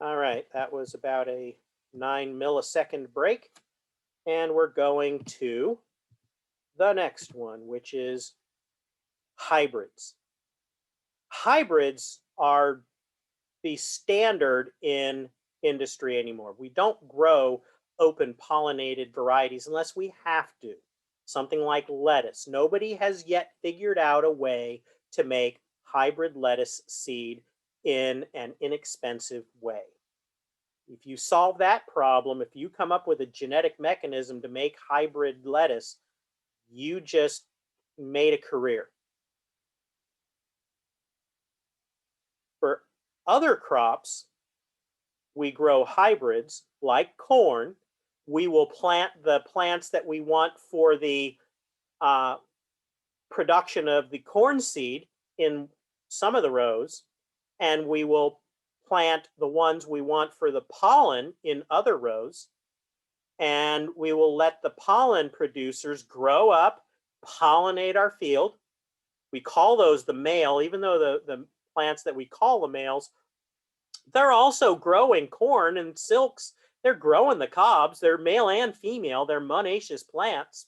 All right, that was about a 9 millisecond break. And we're going to the next one, which is hybrids. Hybrids are the standard in industry anymore. We don't grow open pollinated varieties unless we have to. Something like lettuce. Nobody has yet figured out a way to make hybrid lettuce seed in an inexpensive way. If you solve that problem, if you come up with a genetic mechanism to make hybrid lettuce, you just made a career. For other crops, we grow hybrids like corn. We will plant the plants that we want for the uh, production of the corn seed in some of the rows, and we will plant the ones we want for the pollen in other rows. And we will let the pollen producers grow up, pollinate our field. We call those the male, even though the plants that we call the males, they're also growing corn and silks. They're growing the cobs. They're male and female. They're monoecious plants,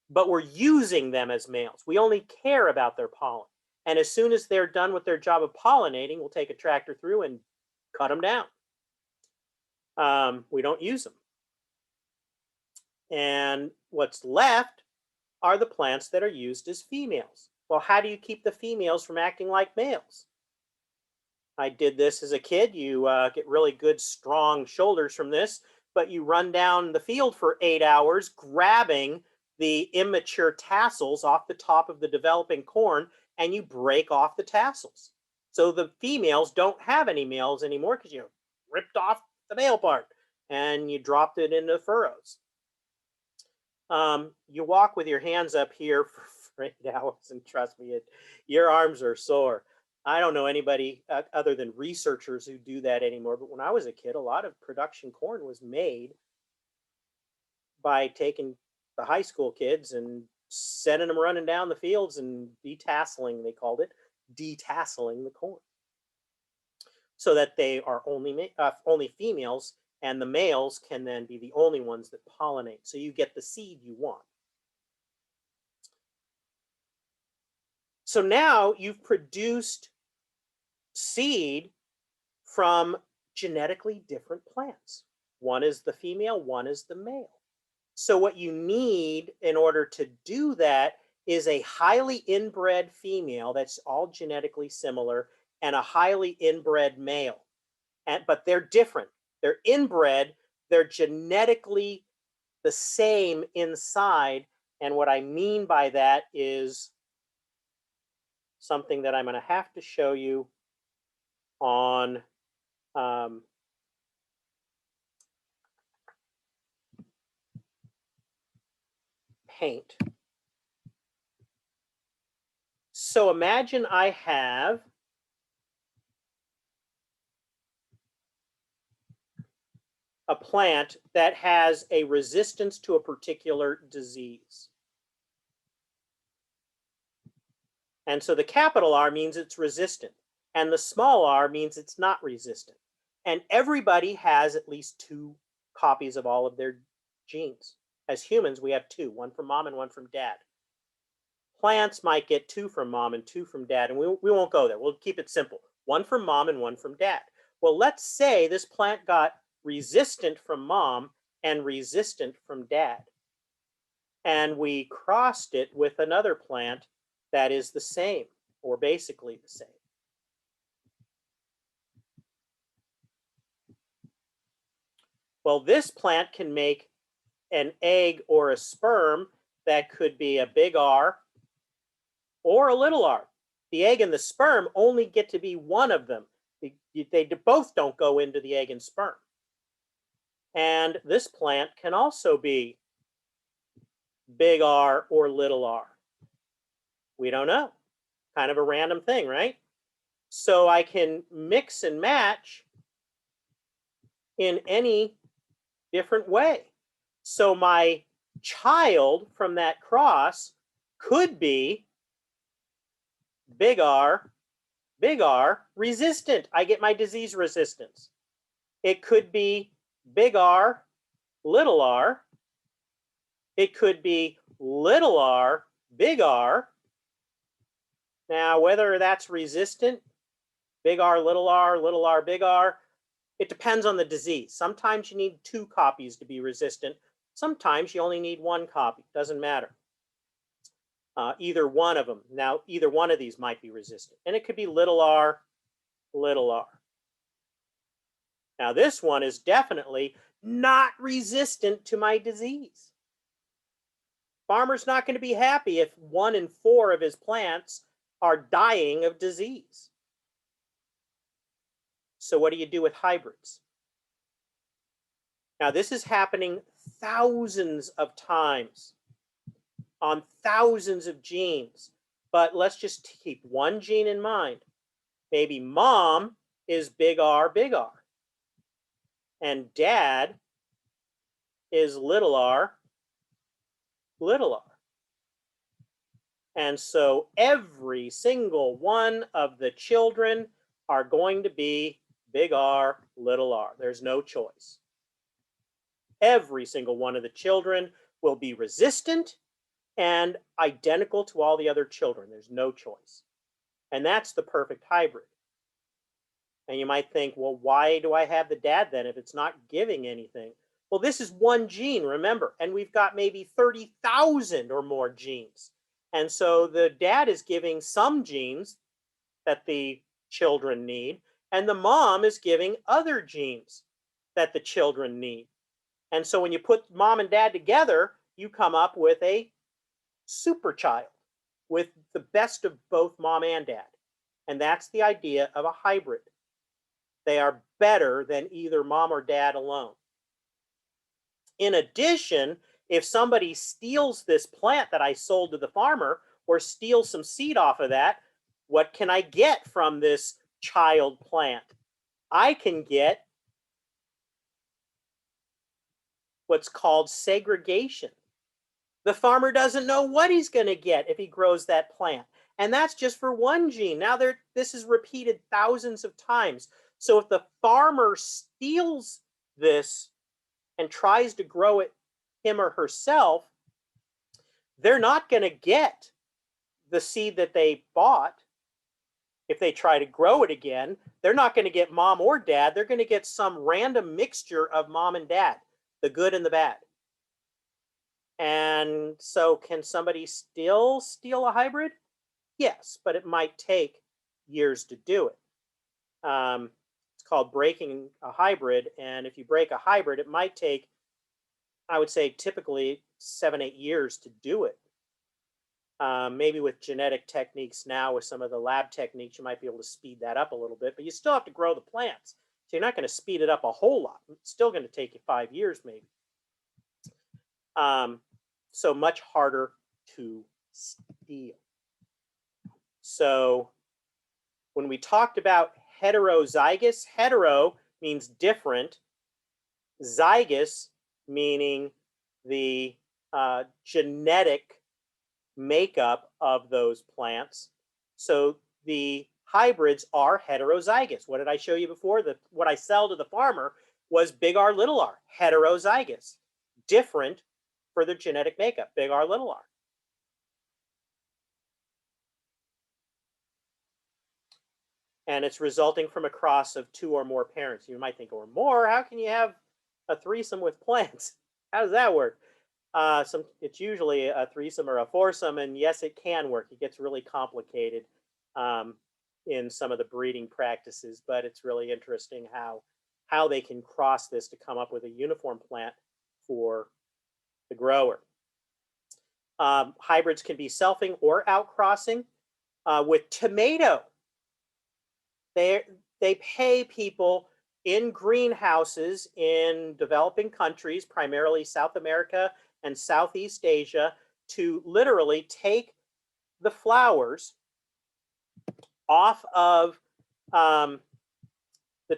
but we're using them as males. We only care about their pollen. And as soon as they're done with their job of pollinating, we'll take a tractor through and cut them down. We don't use them. And what's left are the plants that are used as females. Well, how do you keep the females from acting like males? I did this as a kid. You get really good, strong shoulders from this, but you run down the field for 8 hours, grabbing the immature tassels off the top of the developing corn, and you break off the tassels. So the females don't have any males anymore because you ripped off the male part and you dropped it into the furrows. You walk with your hands up here for 8 hours, and trust me, your arms are sore. I don't know anybody other than researchers who do that anymore. But when I was a kid, a lot of production corn was made by taking the high school kids and sending them running down the fields and detasseling, they called it, detasseling the corn, so that they are only females, and the males can then be the only ones that pollinate. So you get the seed you want. So now you've produced seed from genetically different plants. One is the female, one is the male. So what you need in order to do that is a highly inbred female that's all genetically similar and a highly inbred male. But they're different. They're inbred, they're genetically the same inside. And what I mean by that is something that I'm going to have to show you on paint. So imagine I have a plant that has a resistance to a particular disease. And so the capital R means it's resistant, and the small r means it's not resistant. And everybody has at least 2 copies of all of their genes. As humans, we have 2, one from mom and one from dad. Plants might get 2 from mom and 2 from dad, and we won't go there. We'll keep it simple. 1 from mom and 1 from dad. Well, let's say this plant got resistant from mom and resistant from dad. And we crossed it with another plant that is the same, or basically the same. Well, this plant can make an egg or a sperm that could be a big R or a little r. The egg and the sperm only get to be one of them. They both don't go into the egg and sperm. And this plant can also be big R or little r. We don't know. Kind of a random thing, right? So I can mix and match in any different way. So my child from that cross could be big R, resistant. I get my disease resistance. It could be big R, little r. It could be little r, big R. Now, whether that's resistant, big R, little r, big R, it depends on the disease. Sometimes you need 2 copies to be resistant. Sometimes you only need 1 copy. Doesn't matter. Either one of them. Now, either one of these might be resistant. And it could be little r, little r. Now, this one is definitely not resistant to my disease. Farmer's not going to be happy if 1 in 4 of his plants are dying of disease. So what do you do with hybrids? Now, this is happening thousands of times on thousands of genes, but let's just keep one gene in mind. Maybe mom is big R, and dad is little r, little r. And so every single one of the children are going to be big R, little r. There's no choice. Every single one of the children will be resistant and identical to all the other children. There's no choice. And that's the perfect hybrid. And you might think, well, why do I have the dad then if it's not giving anything? Well, this is one gene, remember, and we've got maybe 30,000 or more genes. And so the dad is giving some genes that the children need, and the mom is giving other genes that the children need. And so when you put mom and dad together, you come up with a super child with the best of both mom and dad. And that's the idea of a hybrid. They are better than either mom or dad alone. In addition, if somebody steals this plant that I sold to the farmer or steals some seed off of that, what can I get from this child plant? I can get what's called segregation. The farmer doesn't know what he's going to get if he grows that plant. And that's just for one gene. Now this is repeated thousands of times. So if the farmer steals this and tries to grow it him or herself, they're not going to get the seed that they bought. If they try to grow it again, they're not going to get mom or dad. They're going to get some random mixture of mom and dad, the good and the bad. And so can somebody still steal a hybrid? Yes, but it might take years to do it. It's called breaking a hybrid. And if you break a hybrid, it might take, I would say, typically 7-8 years to do it. Maybe with genetic techniques now, with some of the lab techniques, you might be able to speed that up a little bit, but you still have to grow the plants. So you're not going to speed it up a whole lot. It's still going to take you 5 years maybe. So much harder to steal. So when we talked about heterozygous, hetero means different, zygous meaning the genetic makeup of those plants. So the hybrids are heterozygous. What did I show you before? What I sell to the farmer was big R, little r, heterozygous, different for the genetic makeup, big R, little r. And it's resulting from a cross of 2 or more parents. You might think, or more, how can you have a threesome with plants? How does that work? It's usually a threesome or a foursome, and yes, it can work. It gets really complicated in some of the breeding practices, but it's really interesting how they can cross this to come up with a uniform plant for the grower. Hybrids can be selfing or outcrossing. With tomato, they pay people in greenhouses in developing countries, primarily South America and Southeast Asia, to literally take the flowers off of the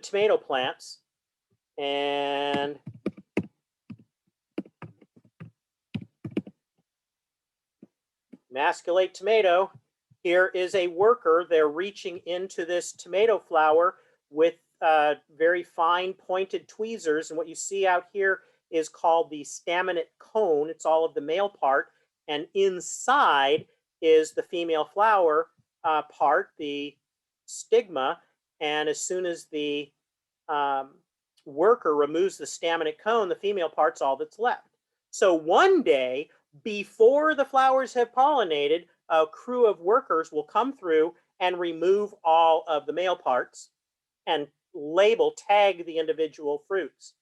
tomato plants and emasculate tomato. Here is a worker. They're reaching into this tomato flower with very fine pointed tweezers. And what you see out here is called the staminate cone. It's all of the male part. And inside is the female flower part, the stigma. And as soon as the worker removes the staminate cone, the female part's all that's left. So one day, before the flowers have pollinated, a crew of workers will come through and remove all of the male parts and tag the individual fruits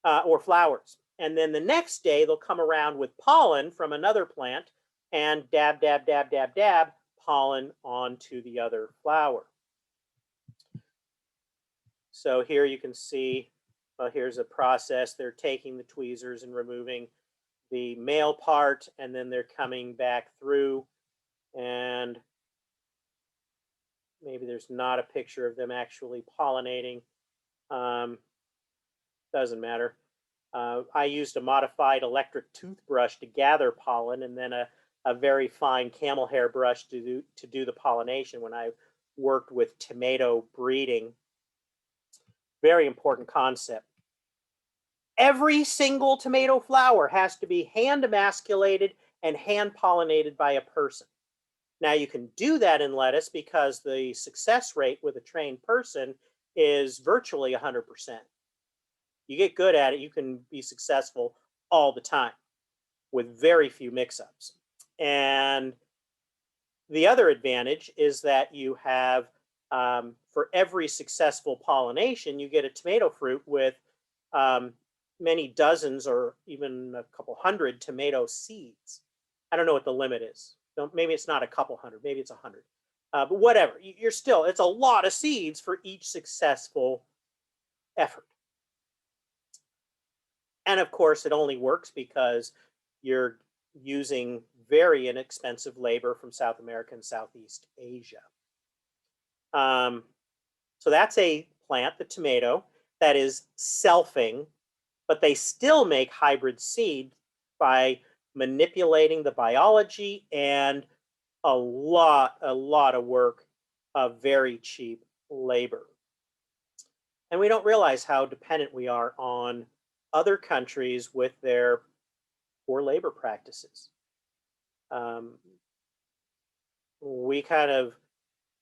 or flowers. And then the next day, they'll come around with pollen from another plant and dab, dab, dab, dab, dab pollen onto the other flower. So here you can see, well, here's a process. They're taking the tweezers and removing the male part, and then they're coming back through, and maybe there's not a picture of them actually pollinating. Doesn't matter. I used a modified electric toothbrush to gather pollen, and then a very fine camel hair brush to do the pollination when I worked with tomato breeding. Very important concept. Every single tomato flower has to be hand emasculated and hand pollinated by a person. Now you can do that in lettuce because the success rate with a trained person is virtually 100%. You get good at it, you can be successful all the time with very few mix-ups. And the other advantage is that you have, for every successful pollination, you get a tomato fruit with many dozens or even a couple hundred tomato seeds. I don't know what the limit is. Maybe it's not a couple hundred, maybe it's 100. But whatever, it's a lot of seeds for each successful effort. And of course, it only works because you're using very inexpensive labor from South America and Southeast Asia. So that's a plant, the tomato, that is selfing, but they still make hybrid seed by manipulating the biology and a lot of work of very cheap labor. And we don't realize how dependent we are on other countries with their poor labor practices.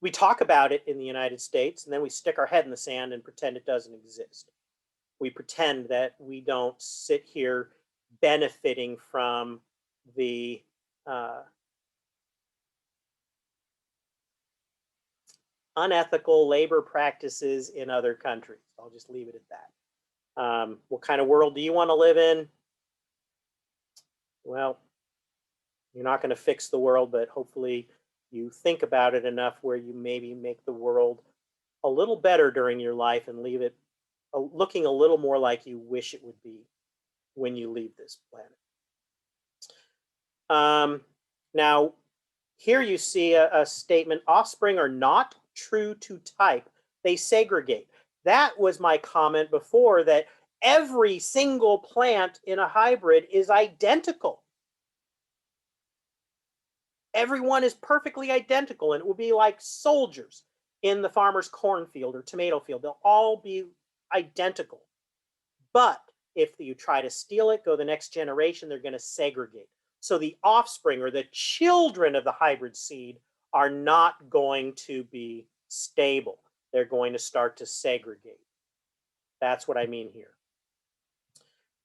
We talk about it in the United States, and then we stick our head in the sand and pretend it doesn't exist. We pretend that we don't sit here benefiting from the unethical labor practices in other countries. I'll just leave it at that. What kind of world do you want to live in? Well, you're not going to fix the world, but hopefully you think about it enough where you maybe make the world a little better during your life and leave it looking a little more like you wish it would be when you leave this planet. Now, here you see a statement, offspring are not true to type. They segregate. That was my comment before, that every single plant in a hybrid is identical. Everyone is perfectly identical, and it will be like soldiers in the farmer's cornfield or tomato field. They'll all be identical. But if you try to steal it, go the next generation, they're going to segregate. So the offspring or the children of the hybrid seed are not going to be stable. They're going to start to segregate. That's what I mean here.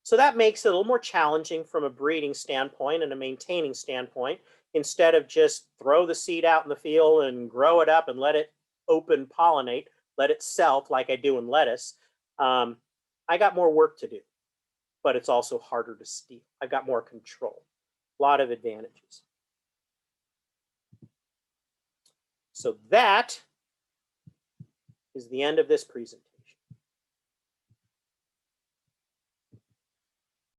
So that makes it a little more challenging from a breeding standpoint and a maintaining standpoint. Instead of just throw the seed out in the field and grow it up and let it open pollinate, let it self like I do in lettuce, I got more work to do, but it's also harder to steal. I've got more control. A lot of advantages. So that is the end of this presentation.